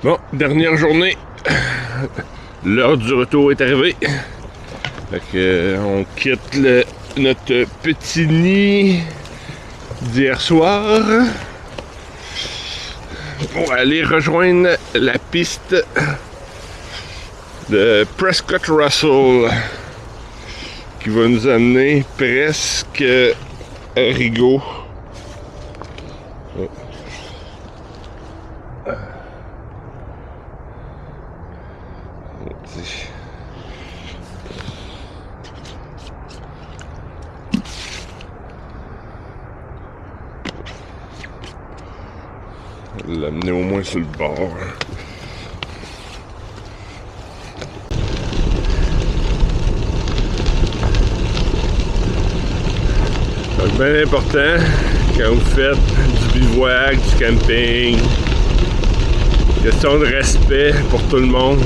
Bon, dernière journée. L'heure du retour est arrivée. Fait que, on quitte notre petit nid d'hier soir pour aller rejoindre la piste de Prescott Russell qui va nous amener presque à Rigaud. L'amener au moins sur le bord. Donc, bien important quand vous faites du bivouac, du camping, question de respect pour tout le monde.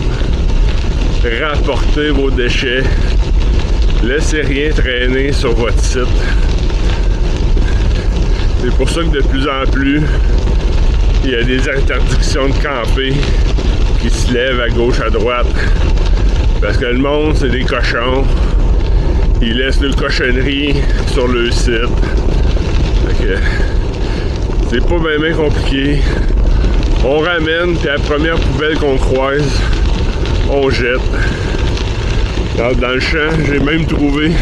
Rapportez vos déchets. Laissez rien traîner sur votre site. C'est pour ça que de plus en plus, il y a des interdictions de camper qui se lèvent à gauche, à droite. Parce que le monde, c'est des cochons. Ils laissent leurs cochonneries sur le site. Fait que c'est pas bien compliqué. On ramène, puis à la première poubelle qu'on croise, on jette. Dans le champ, j'ai même trouvé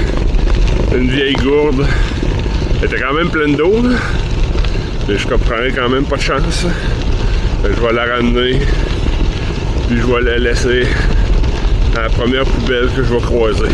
une vieille gourde. Elle était quand même pleine d'eau. Mais je comprendrais quand même pas de chance. Je vais la ramener, puis je vais la laisser à la première poubelle que je vais croiser.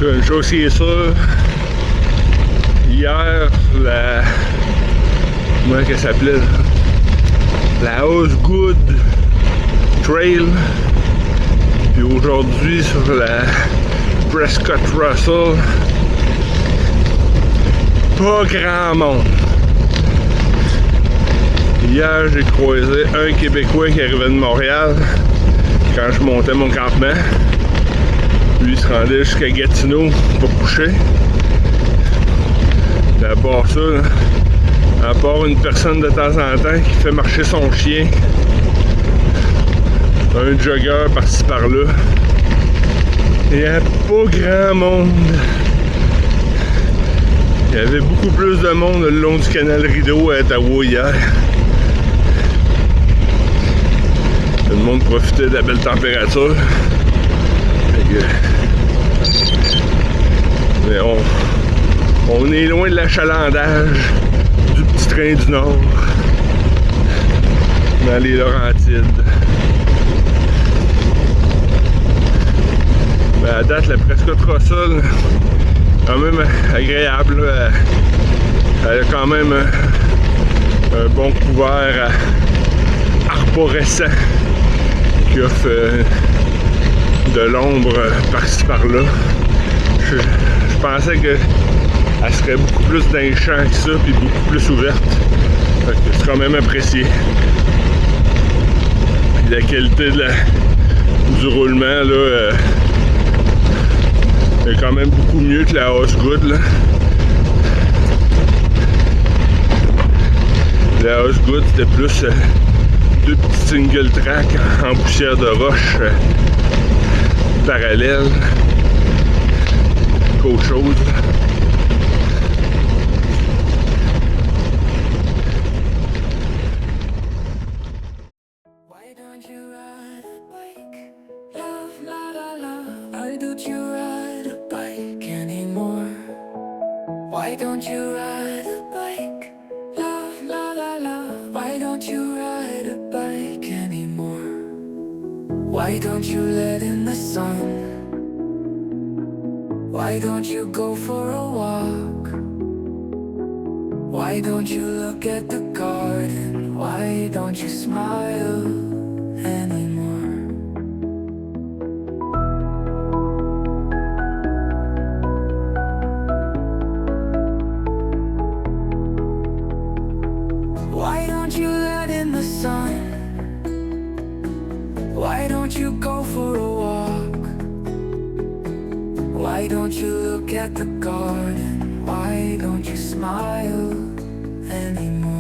Une chose qui est sûre, hier, comment qu'elle s'appelait? La Osgood Trail. Puis aujourd'hui, sur la Prescott Russell, pas grand monde. Hier, j'ai croisé un Québécois qui arrivait de Montréal quand je montais mon campement. Lui, il se rendait jusqu'à Gatineau pour coucher. Et à part ça, là, à part une personne de temps en temps qui fait marcher son chien, un jogger par-ci par-là, il n'y a pas grand monde. Il y avait beaucoup plus de monde le long du canal Rideau à Ottawa hier. Tout le monde profitait de la belle température. Mais on est loin de l'achalandage du petit train du Nord dans les Laurentides. Mais à date, la Prescott Russell, quand même agréable. Là. Elle a quand même un bon couvert arborescent qui offre de l'ombre par-ci par-là. Je pensais qu'elle serait beaucoup plus dans les champs que ça, puis beaucoup plus ouverte. Fait que c'est quand même apprécié. Puis la qualité du roulement là, est quand même beaucoup mieux que la Osgood. Là. La Osgood, c'était plus deux petits single track en poussière de roche. Parallèle qu'autre chose. Why don't you ride a bike? Love, la la la. Why don't you ride a bike anymore? Why don't you ride a bike? Love, la la la. Why don't you ride a bike anymore? Why don't you let in the sun? Why don't you go for a walk? Why don't you look at the garden? Why don't you smile anymore? Why don't you let in the sun? Why don't you go for a walk? Why don't you look at the garden? Why don't you smile anymore?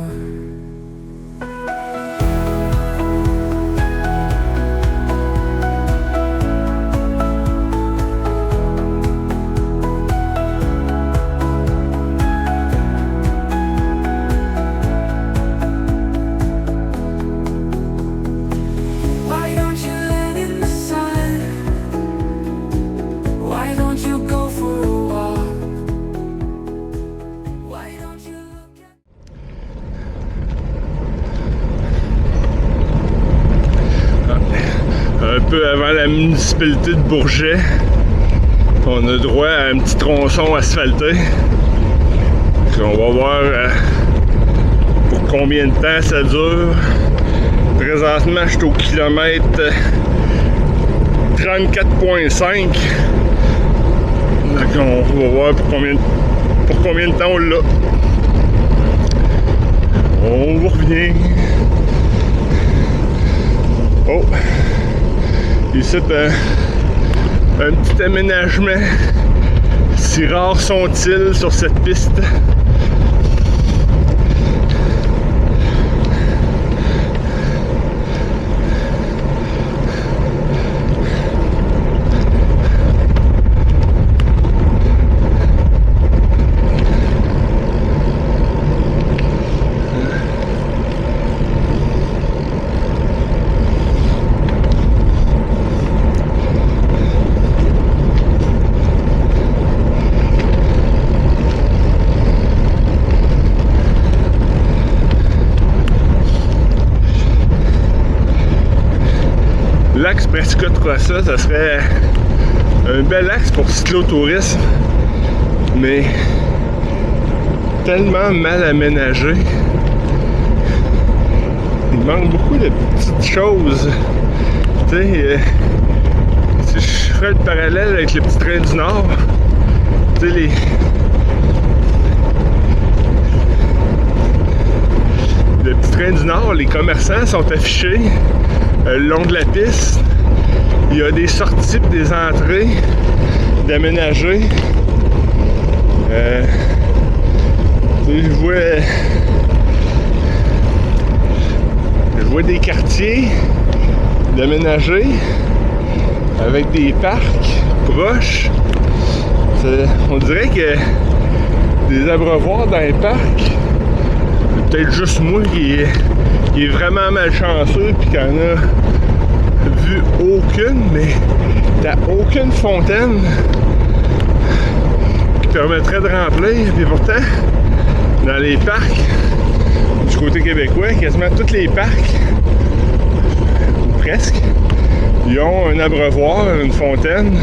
Why don't you let in the sun? Why don't you go for a walk? Why don't you look at... Un peu avant la municipalité de Bourget, on a droit à un petit tronçon asphalté. On va voir pour combien de temps ça dure. Présentement, je suis au kilomètre 34.5. Donc on va voir pour combien de temps on l'a. On vous revient. Oh! Ici, un petit aménagement. Si rares sont-ils sur cette piste. L'axe Prescott-Rossa, ça serait un bel axe pour cyclotourisme, mais tellement mal aménagé. Il manque beaucoup de petites choses. Tu sais, si je ferais le parallèle avec le petit train du Nord, tu sais, le petit train du Nord, les commerçants sont affichés le long de la piste. Il y a des sorties et des entrées d'aménagés. Je vois des quartiers d'aménagés avec des parcs proches. On dirait que des abreuvoirs dans les parcs, c'est peut-être juste moi qui est vraiment malchanceux puis qui en a vu aucune, mais t'as aucune fontaine qui permettrait de remplir. Puis pourtant, dans les parcs du côté québécois, quasiment tous les parcs, ou presque, ils ont un abreuvoir, une fontaine.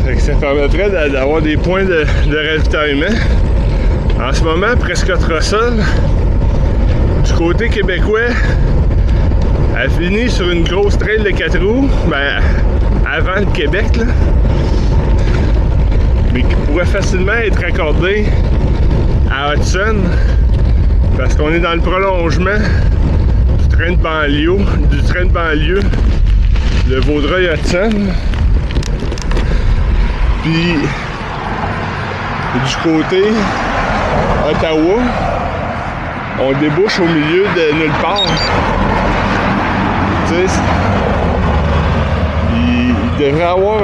Fait que ça permettrait d'avoir des points de ravitaillement. En ce moment, Prescott-Rossa, du côté québécois, elle finit sur une grosse trail de 4 roues, ben, avant le Québec, là, mais qui pourrait facilement être raccordée à Hudson, parce qu'on est dans le prolongement du train de banlieue, le Vaudreuil-Hudson. Puis du côté Ottawa, on débouche au milieu de nulle part. Tu sais, il devrait y avoir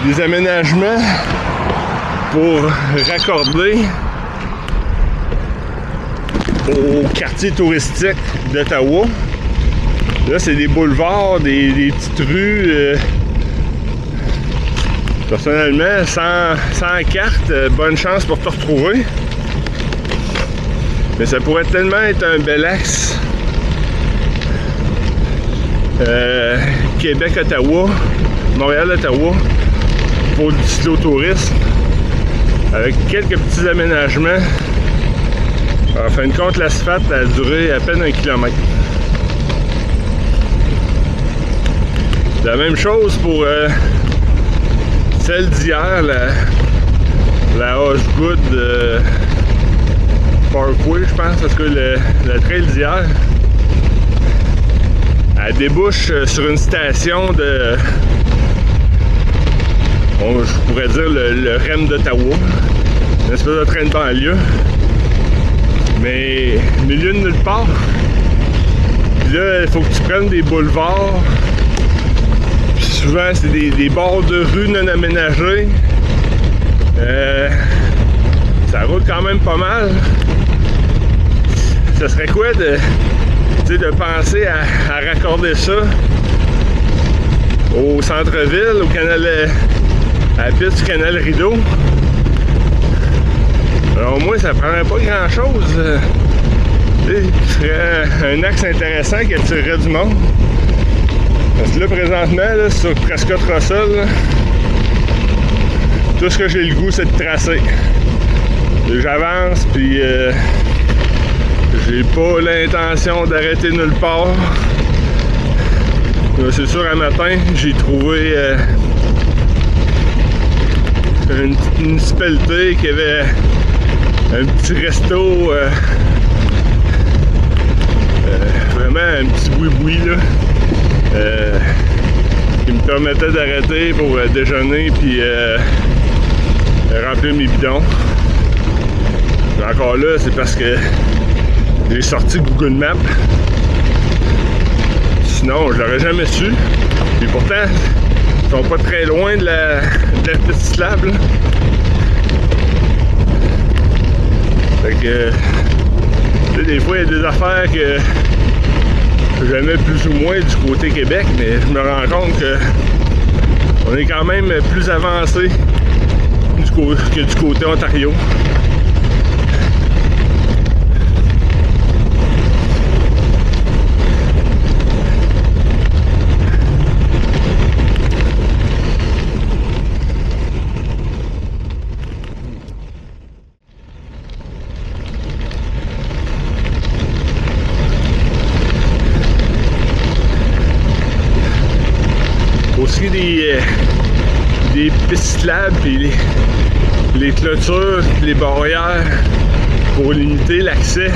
des aménagements pour raccorder au quartier touristique d'Ottawa. Là, c'est des boulevards, des petites rues. Personnellement, sans carte, bonne chance pour te retrouver. Mais ça pourrait tellement être un bel axe Québec-Ottawa, Montréal-Ottawa pour du cyclotourisme avec quelques petits aménagements. En fin de compte, l'asphalte a duré à peine 1 kilomètre. La même chose pour celle d'hier, la Osgood Parkway, je pense, parce que le trail d'hier, elle débouche sur une station de, bon, je pourrais dire le REM d'Ottawa, une espèce de train de banlieue, mais milieu de nulle part. Puis là, il faut que tu prennes des boulevards. Puis souvent, c'est des bords de rue non aménagés. Ça roule quand même pas mal. Ça serait quoi de penser à raccorder ça au centre-ville, au canal, à la piste du canal Rideau? Alors au moins, ça prendrait pas grand-chose. Ce serait un axe intéressant qui attirerait du monde. Parce que là, présentement, là, sur Prescott-Russell, là, tout ce que j'ai le goût, c'est de tracer. J'avance, puis j'ai pas l'intention d'arrêter nulle part. C'est sûr, un matin, j'ai trouvé une petite municipalité qui avait un petit resto, vraiment un petit boui-boui, là, qui me permettait d'arrêter pour déjeuner puis remplir mes bidons. Encore là, c'est parce que j'ai sorti Google Maps. Sinon, je l'aurais jamais su. Et pourtant, ils sont pas très loin de la petite slab, là. Fait que, tu sais, des fois, il y a des affaires que j'aimais plus ou moins du côté Québec, mais je me rends compte que on est quand même plus avancé que du côté Ontario. Aussi des pistes cyclables et les clôtures, les barrières pour limiter l'accès,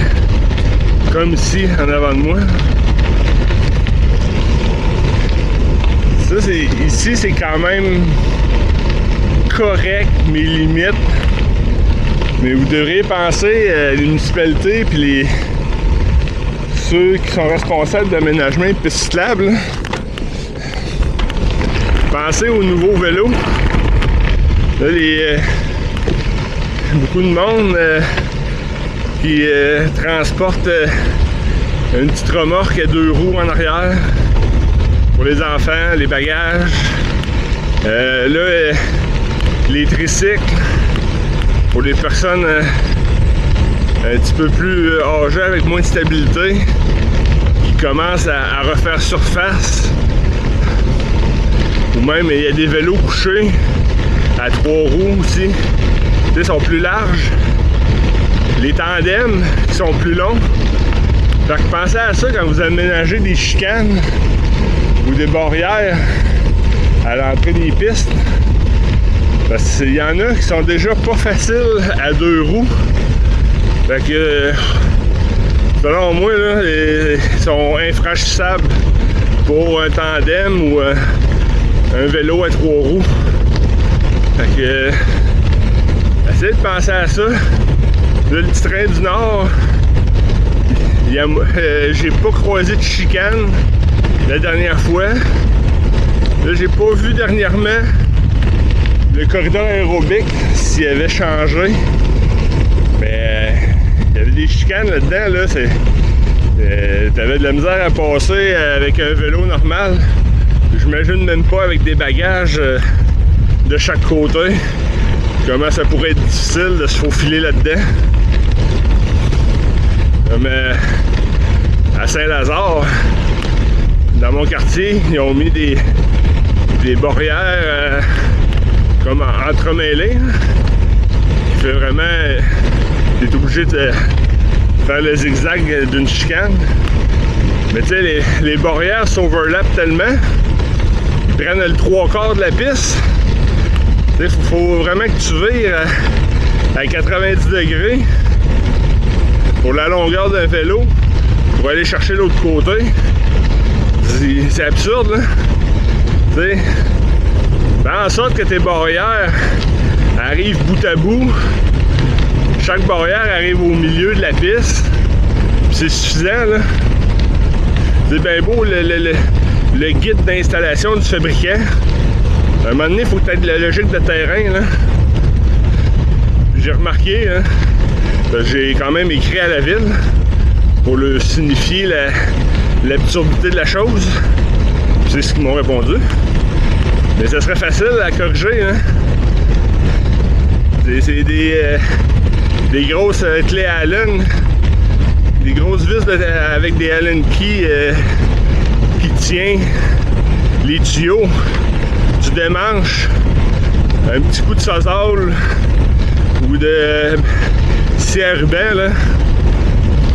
comme ici en avant de moi. Ça, ici, c'est quand même correct, mes limites. Mais vous devriez penser à les municipalités puis ceux qui sont responsables d'aménagement de pistes cyclables. Pensez aux nouveaux vélos. Là, beaucoup de monde qui transporte une petite remorque à 2 roues en arrière pour les enfants, les bagages. Là, les tricycles pour les personnes un petit peu plus âgées avec moins de stabilité qui commencent à refaire surface. Ou même, il y a des vélos couchés à 3 roues aussi. Ils sont plus larges. Les tandems qui sont plus longs. Fait que pensez à ça quand vous aménagez des chicanes ou des barrières à l'entrée des pistes. Parce qu'il y en a qui sont déjà pas faciles à 2 roues. Fait que, selon moi, là, ils sont infranchissables pour un tandem ou un vélo à 3 roues. Fait que, essayez de penser à ça. Là, le petit train du Nord, j'ai pas croisé de chicane la dernière fois. Là, j'ai pas vu dernièrement le corridor aérobique s'il avait changé. Mais il y avait des chicanes là-dedans, là. T'avais de la misère à passer avec un vélo normal. J'imagine même pas avec des bagages de chaque côté. Comment ça pourrait être difficile de se faufiler là-dedans. Mais à Saint-Lazare, dans mon quartier, ils ont mis des barrières comme entremêlées. Tu fais vraiment... tu es obligé de faire le zigzag d'une chicane. Mais tu sais, les barrières s'overlappent tellement, ils prennent le 3/4 de la piste. Tu sais, faut vraiment que tu vires à 90 degrés pour la longueur d'un vélo pour aller chercher l'autre côté. C'est absurde, là. Tu sais, fais en sorte que tes barrières arrivent bout à bout. Chaque barrière arrive au milieu de la piste. C'est suffisant, là. C'est bien beau le guide d'installation du fabricant. À un moment donné, il faut que tu aies de la logique de terrain, là. J'ai remarqué, hein, j'ai quand même écrit à la ville pour leur signifier l'absurdité de la chose. C'est ce qu'ils m'ont répondu. Mais ça serait facile à corriger, hein. C'est des grosses clés Allen, des grosses vis avec des Allen keys qui tient les tuyaux. Tu démanches un petit coup de sosole ou de scie à ruban, là,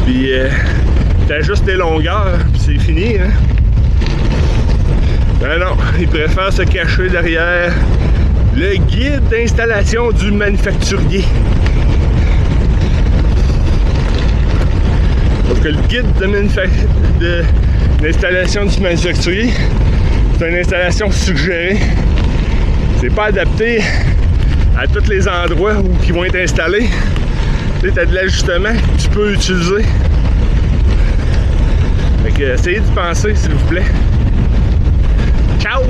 puis t'ajustes tes longueurs, puis c'est fini, hein. Ben non, ils préfèrent se cacher derrière le guide d'installation du manufacturier. Sauf que le guide d'installation du manufacturier, c'est une installation suggérée. C'est pas adapté à tous les endroits où ils vont être installés. Tu sais, t'as de l'ajustement que tu peux utiliser. Fait que essayez d'y penser, s'il vous plaît. Ciao!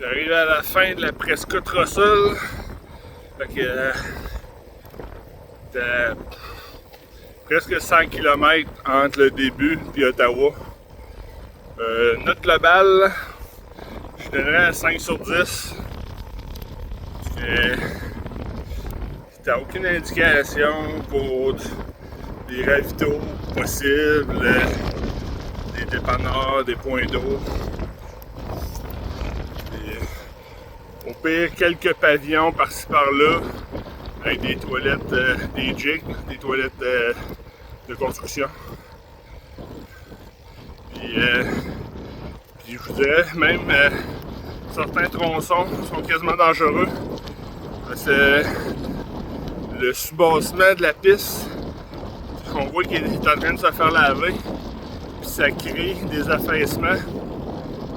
J'arrive à la fin de la Prescott Russell. Fait que t'as presque 100 km entre le début et Ottawa. Note globale, je donnerais un 5 sur 10. T'as aucune indication pour des ravitaux possibles, des dépanneurs, des points d'eau. Au pire, quelques pavillons par-ci par-là, avec des toilettes, des jigs, des toilettes de construction. Puis je vous dirais, même certains tronçons sont quasiment dangereux. Parce que le soubassement de la piste, on voit qu'il est en train de se faire laver, puis ça crée des affaissements.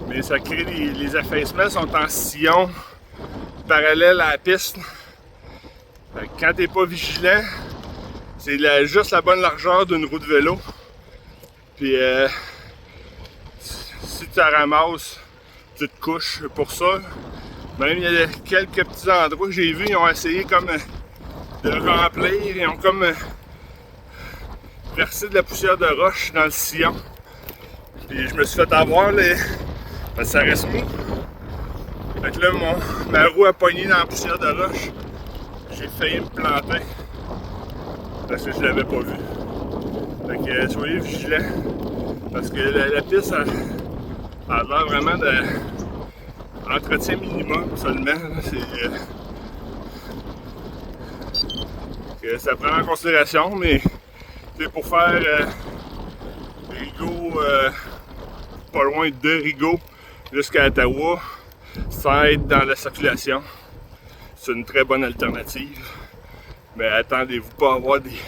Mais ça crée les affaissements sont en sillon parallèle à la piste. Fait que quand t'es pas vigilant, c'est juste la bonne largeur d'une roue de vélo. Puis si tu la ramasses, tu te couches pour ça. Même il y a quelques petits endroits que j'ai vus, ils ont essayé comme de remplir, ils ont comme versé de la poussière de roche dans le sillon. Puis je me suis fait avoir ça reste mou. Fait que là, ma roue a pogné dans la poussière de roche. J'ai failli me planter. Parce que je l'avais pas vu. Fait que soyez vigilants. Parce que la piste a l'air vraiment d'entretien minimum seulement. que ça prend en considération, mais c'est pour faire Rigaud, pas loin de Rigaud jusqu'à Ottawa, ça aide dans la circulation. C'est une très bonne alternative. Mais attendez-vous pas à avoir des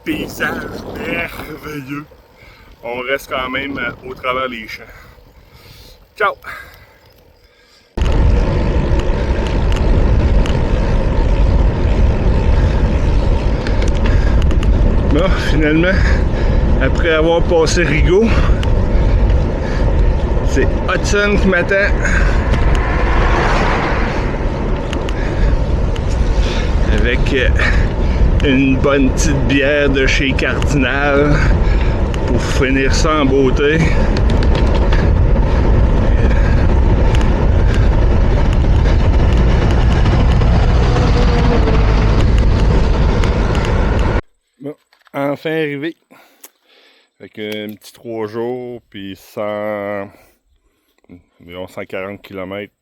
paysages merveilleux. On reste quand même au travers des champs. Ciao! Bon, finalement, après avoir passé Rigaud, c'est Hudson qui m'attend. Avec une bonne petite bière de chez Cardinal pour finir ça en beauté. Bon, enfin arrivé. Avec un petit 3 jours, puis 140 km.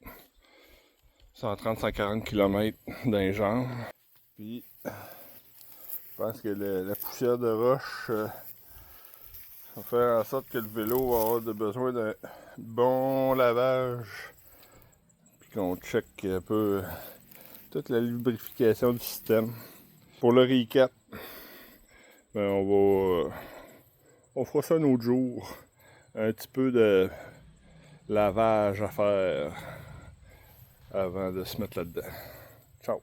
130-140 km dans les jambes. Puis, je pense que la poussière de roche va faire en sorte que le vélo va avoir besoin d'un bon lavage. Puis qu'on check un peu toute la lubrification du système. Pour le recap, ben on fera ça un autre jour. Un petit peu de lavage à faire avant de se mettre là-dedans. Ciao!